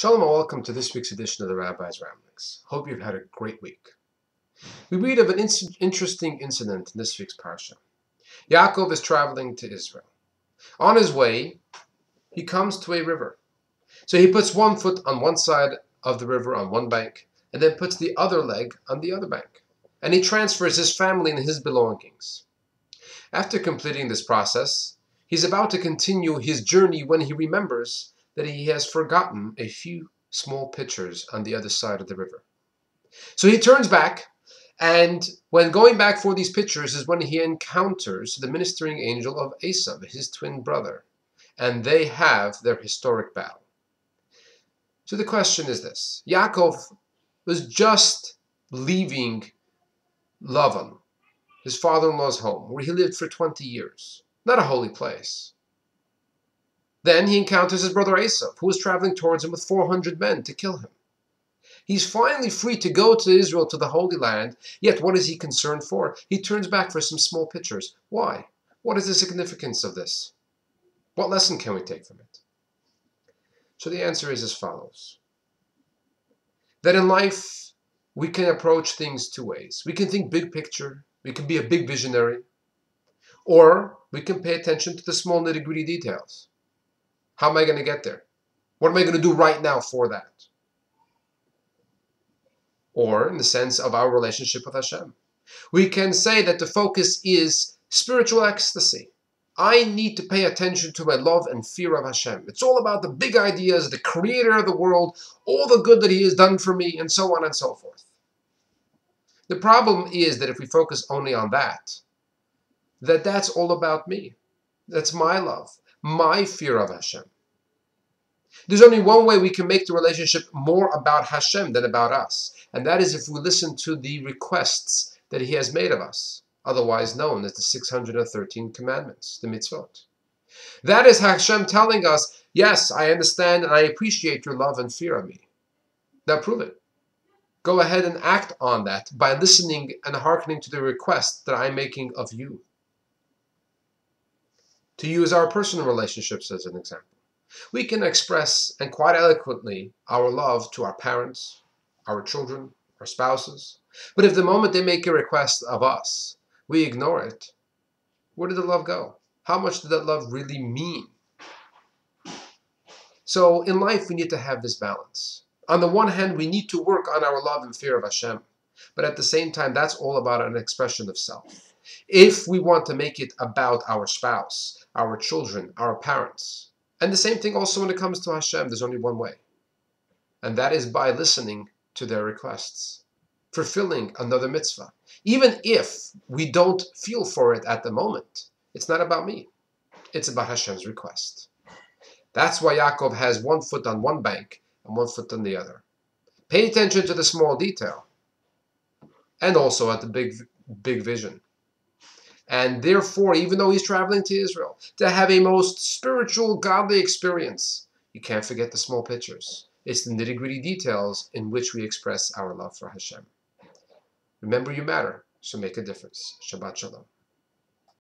Shalom and welcome to this week's edition of the Rabbi's Ramblings. Hope you've had a great week. We read of an interesting incident in this week's parsha. Yaakov is traveling to Israel. On his way, he comes to a river. So he puts one foot on one side of the river on one bank, and then puts the other leg on the other bank. And he transfers his family and his belongings. After completing this process, he's about to continue his journey when he remembers that he has forgotten a few small pitchers on the other side of the river. So he turns back, and when going back for these pitchers is when he encounters the ministering angel of Esav, his twin brother, and they have their historic battle. So the question is this. Yaakov was just leaving Lavan, his father-in-law's home, where he lived for 20 years. Not a holy place. Then he encounters his brother Esav, who is traveling towards him with 400 men to kill him. He's finally free to go to Israel, to the Holy Land, yet what is he concerned for? He turns back for some small pitchers. Why? What is the significance of this? What lesson can we take from it? So the answer is as follows. That in life, we can approach things two ways. We can think big picture, we can be a big visionary, or we can pay attention to the small nitty-gritty details. How am I going to get there? What am I going to do right now for that? Or in the sense of our relationship with Hashem. We can say that the focus is spiritual ecstasy. I need to pay attention to my love and fear of Hashem. It's all about the big ideas, the creator of the world, all the good that he has done for me, and so on and so forth. The problem is that if we focus only on that, that's all about me. That's my love, my fear of Hashem. There's only one way we can make the relationship more about Hashem than about us, and that is if we listen to the requests that he has made of us, otherwise known as the 613 commandments, the mitzvot. That is Hashem telling us, yes, I understand and I appreciate your love and fear of me. Now prove it. Go ahead and act on that by listening and hearkening to the request that I'm making of you. To use our personal relationships as an example. We can express, and quite eloquently, our love to our parents, our children, our spouses. But if the moment they make a request of us, we ignore it, where did the love go? How much did that love really mean? So in life, we need to have this balance. On the one hand, we need to work on our love and fear of Hashem. But at the same time, that's all about an expression of self. If we want to make it about our spouse, our children, our parents, and the same thing also when it comes to Hashem, there's only one way. And that is by listening to their requests, fulfilling another mitzvah. Even if we don't feel for it at the moment, it's not about me. It's about Hashem's request. That's why Yaakov has one foot on one bank and one foot on the other. Pay attention to the small detail and also at the big vision. And therefore, even though he's traveling to Israel, to have a most spiritual, godly experience, you can't forget the small pictures. It's the nitty-gritty details in which we express our love for Hashem. Remember, you matter, so make a difference. Shabbat Shalom.